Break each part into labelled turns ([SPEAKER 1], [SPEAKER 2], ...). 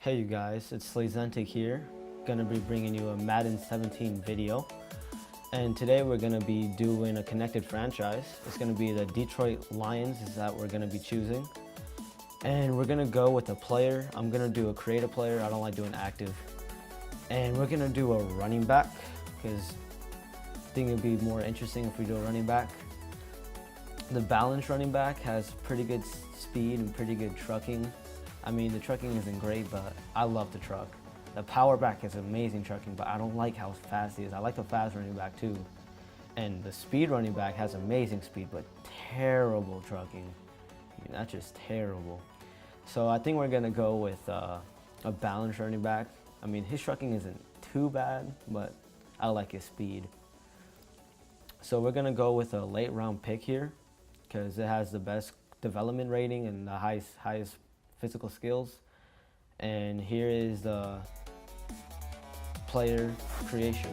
[SPEAKER 1] Hey you guys, it's Slazentic here. Gonna be bringing you a Madden 17 video. And today we're gonna be doing a connected franchise. It's gonna be the Detroit Lions is that we're gonna be choosing. And we're gonna go with a player. I'm gonna do a creative player. I don't like doing active. And we're gonna do a running back because I think it'd be more interesting if we do a running back. The balanced running back has pretty good speed and pretty good trucking. I mean, the trucking isn't great, but I love the truck. The power back is amazing trucking, but I don't like how fast he is. I like the fast running back too. And the speed running back has amazing speed, but terrible trucking. I mean, that's just terrible. So I think we're gonna go with a balanced running back. I mean, his trucking isn't too bad, but I like his speed. So we're gonna go with a late round pick here because it has the best development rating and the highest physical skills. And here is the player creation.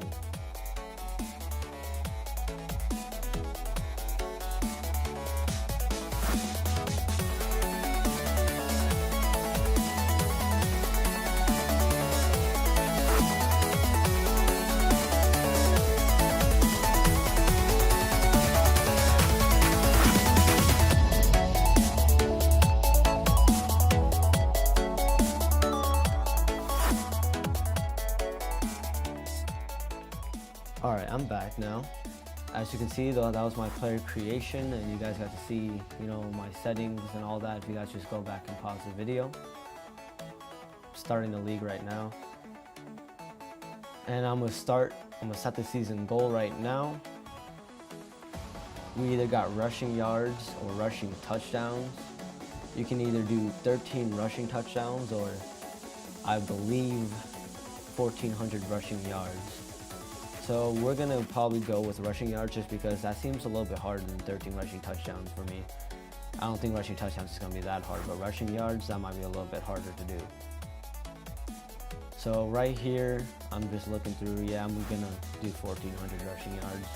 [SPEAKER 1] All right, I'm back now. As you can see, though, that was my player creation, and you guys got to see, my settings and all that. If you guys just go back and pause the video. Starting the league right now, and I'm gonna set the season goal right now. We either got rushing yards or rushing touchdowns. You can either do 13 rushing touchdowns or, I believe, 1,400 rushing yards. So we're gonna probably go with rushing yards just because that seems a little bit harder than 13 rushing touchdowns for me. I don't think rushing touchdowns is gonna be that hard, but rushing yards, that might be a little bit harder to do. So right here, I'm just looking through, yeah, I'm gonna do 1,400 rushing yards.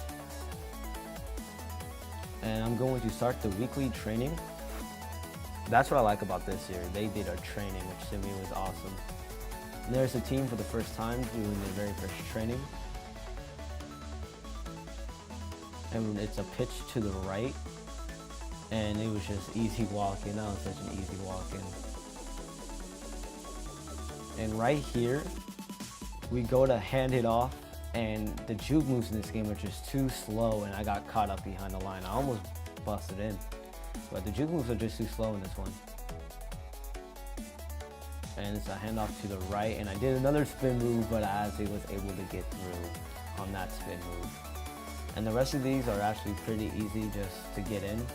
[SPEAKER 1] And I'm going to start the weekly training. That's what I like about this year. They did a training, which to me was awesome. And there's a team for the first time doing their very first training. And it's a pitch to the right, and it was just easy walking. That was such an easy walk-in. And right here, we go to hand it off, and the juke moves in this game are just too slow, and I got caught up behind the line. I almost busted in, but the juke moves are just too slow in this one. And it's a handoff to the right, and I did another spin move, but I was able to get through on that spin move. And the rest of these are actually pretty easy just to get in.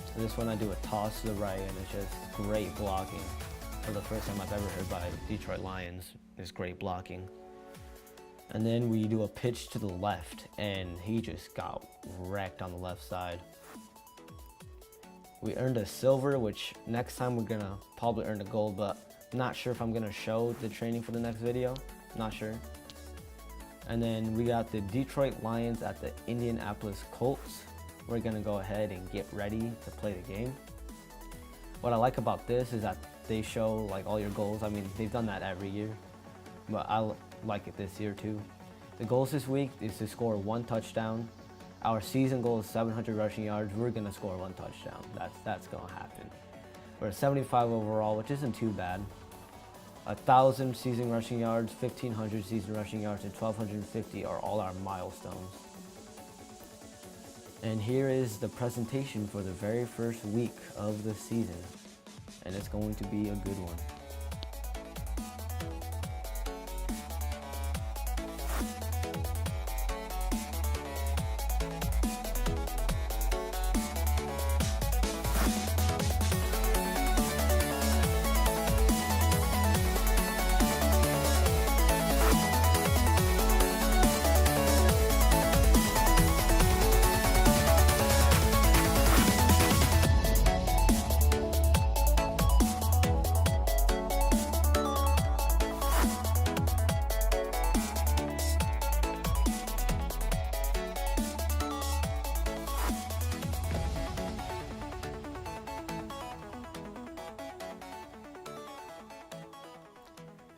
[SPEAKER 1] So this one I do a toss to the right, and it's just great blocking. For the first time I've ever heard by Detroit Lions, is great blocking. And then we do a pitch to the left, and he just got wrecked on the left side. We earned a silver, which next time we're gonna probably earn a gold, but not sure if I'm gonna show the training for the next video, not sure. And then we got the Detroit Lions at the Indianapolis Colts. We're gonna go ahead and get ready to play the game. What I like about this is that they show like all your goals. I mean, they've done that every year, but I like it this year too. The goals this week is to score 1 touchdown. Our season goal is 700 rushing yards. We're gonna score 1 touchdown. That's gonna happen. We're at 75 overall, which isn't too bad. 1,000 season rushing yards, 1,500 season rushing yards, and 1,250 are all our milestones. And here is the presentation for the very first week of the season. And it's going to be a good one.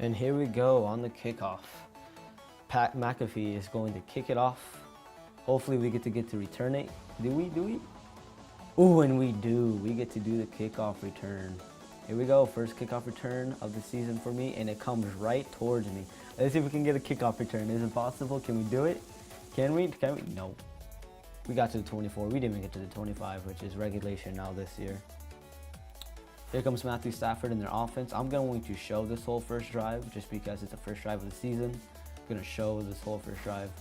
[SPEAKER 1] And here we go on the kickoff. Pat McAfee is going to kick it off. Hopefully we get to return it. Do we? Ooh, and we do. We get to do the kickoff return. Here we go, first kickoff return of the season for me, and it comes right towards me. Let's see if we can get a kickoff return. Is it possible? Can we do it? Can we? No. We got to the 24. We didn't even get to the 25, which is regulation now this year. Here comes Matthew Stafford in their offense. I'm going to show this whole first drive just because it's the first drive of the season. I'm going to show this whole first drive.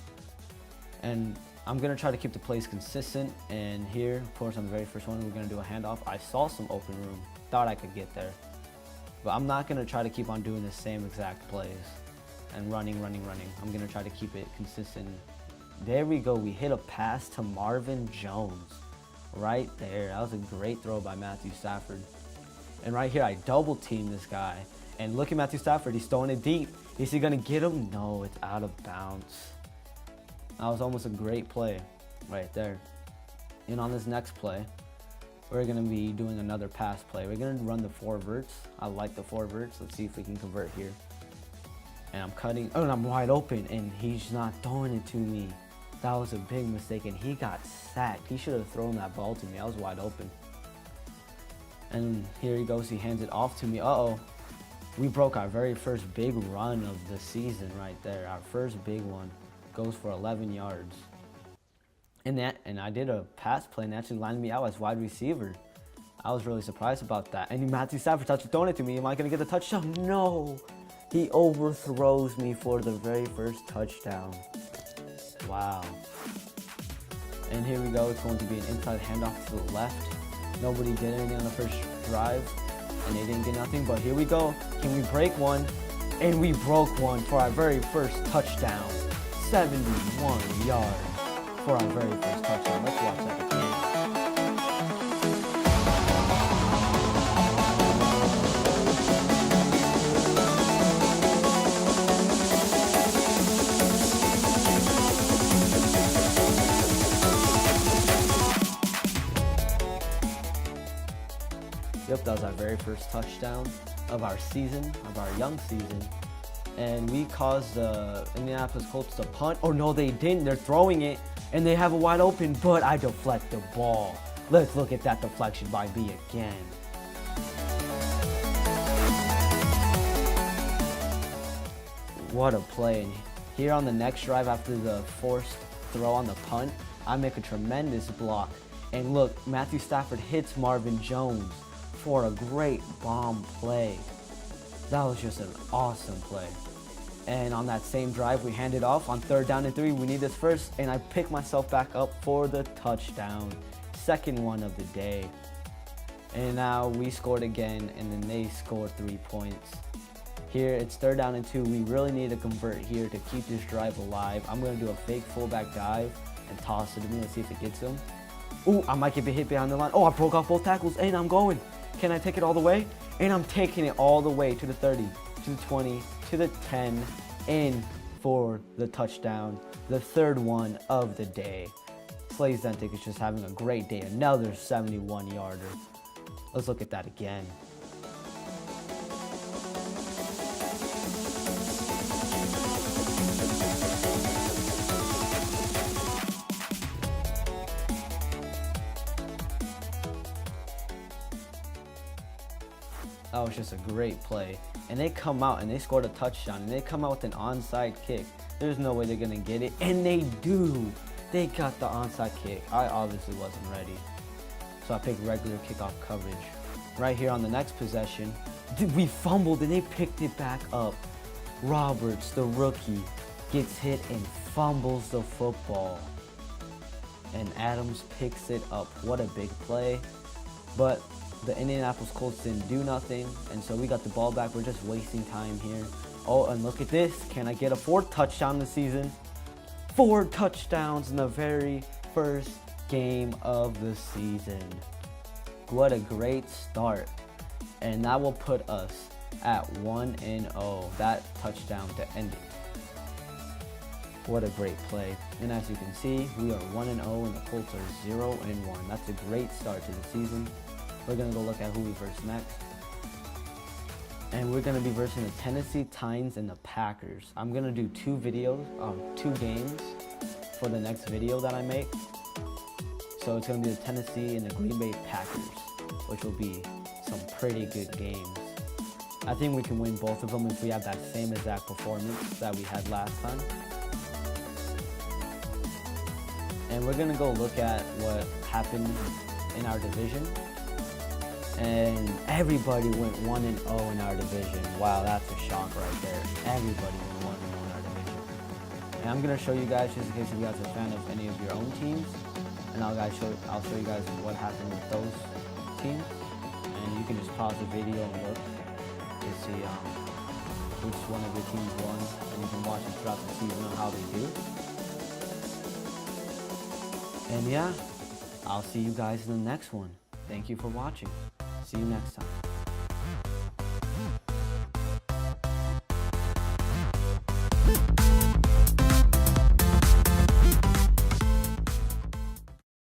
[SPEAKER 1] And I'm going to try to keep the plays consistent. And here, of course, on the very first one, we're going to do a handoff. I saw some open room. Thought I could get there. But I'm not going to try to keep on doing the same exact plays and running. I'm going to try to keep it consistent. There we go. We hit a pass to Marvin Jones. Right there. That was a great throw by Matthew Stafford. And right here, I double team this guy. And look at Matthew Stafford. He's throwing it deep. Is he going to get him? No, it's out of bounds. That was almost a great play right there. And on this next play, we're going to be doing another pass play. We're going to run the 4 verts. I like the 4 verts. Let's see if we can convert here. And I'm cutting. Oh, and I'm wide open. And he's not throwing it to me. That was a big mistake. And he got sacked. He should have thrown that ball to me. I was wide open. And here he goes. He hands it off to me. Uh-oh. We broke our very first big run of the season right there. Our first big one goes for 11 yards. And I did a pass play and actually lined me out as wide receiver. I was really surprised about that. And Matthew Stafford touched throwing it to me. Am I going to get the touchdown? No. He overthrows me for the very first touchdown. Wow. And here we go. It's going to be an inside handoff to the left. Nobody did anything on the first drive, and they didn't get nothing. But here we go. Can we break one? And we broke one for our very first touchdown. 71 yards for our very first touchdown. Let's watch that again. Yep, that was our very first touchdown of our season, of our young season. And we caused the Indianapolis Colts to punt. Oh, no, they didn't. They're throwing it, and they have a wide open, but I deflect the ball. Let's look at that deflection by B again. What a play. And here on the next drive after the forced throw on the punt, I make a tremendous block. And look, Matthew Stafford hits Marvin Jones for a great bomb play. That was just an awesome play. And on that same drive, we hand it off on 3rd down and 3. We need this first, and I pick myself back up for the touchdown. Second one of the day. And now we scored again, and then they scored 3 points. Here, it's 3rd down and 2. We really need to convert here to keep this drive alive. I'm going to do a fake fullback dive and toss it to me. Let's see if it gets him. Ooh, I might get hit behind the line. Oh, I broke off both tackles, and I'm going. Can I take it all the way? And I'm taking it all the way to the 30, to the 20, to the 10, in for the touchdown. The 3rd one of the day. Slay Zentic is just having a great day. Another 71-yarder. Let's look at that again. That was just a great play. And they come out and they scored a touchdown. And they come out with an onside kick. There's no way they're going to get it. And they do. They got the onside kick. I obviously wasn't ready. So I picked regular kickoff coverage. Right here on the next possession, we fumbled and they picked it back up. Roberts, the rookie, gets hit and fumbles the football. And Adams picks it up. What a big play. But the Indianapolis Colts didn't do nothing, and so we got the ball back. We're just wasting time here. Oh, and look at this. Can I get a 4th touchdown this season? 4 touchdowns in the very first game of the season. What a great start. And that will put us at 1-0. That touchdown to end it. What a great play. And as you can see, we are 1-0 and the Colts are 0-1. That's a great start to the season. We're going to go look at who we verse next. And we're gonna be versing the Tennessee Titans and the Packers. I'm gonna do two games for the next video that I make. So it's gonna be the Tennessee and the Green Bay Packers, which will be some pretty good games. I think we can win both of them if we have that same exact performance that we had last time. And we're gonna go look at what happened in our division. And everybody went 1-0 in our division. Wow, that's a shock right there. Everybody went 1-0 in our division. And I'm gonna show you guys, just in case you guys are a fan of any of your own teams, and I'll show you guys what happened with those teams. And you can just pause the video and look to see which one of your teams won, and you can watch it throughout the season on how they do. And yeah, I'll see you guys in the next one. Thank you for watching. See you next time.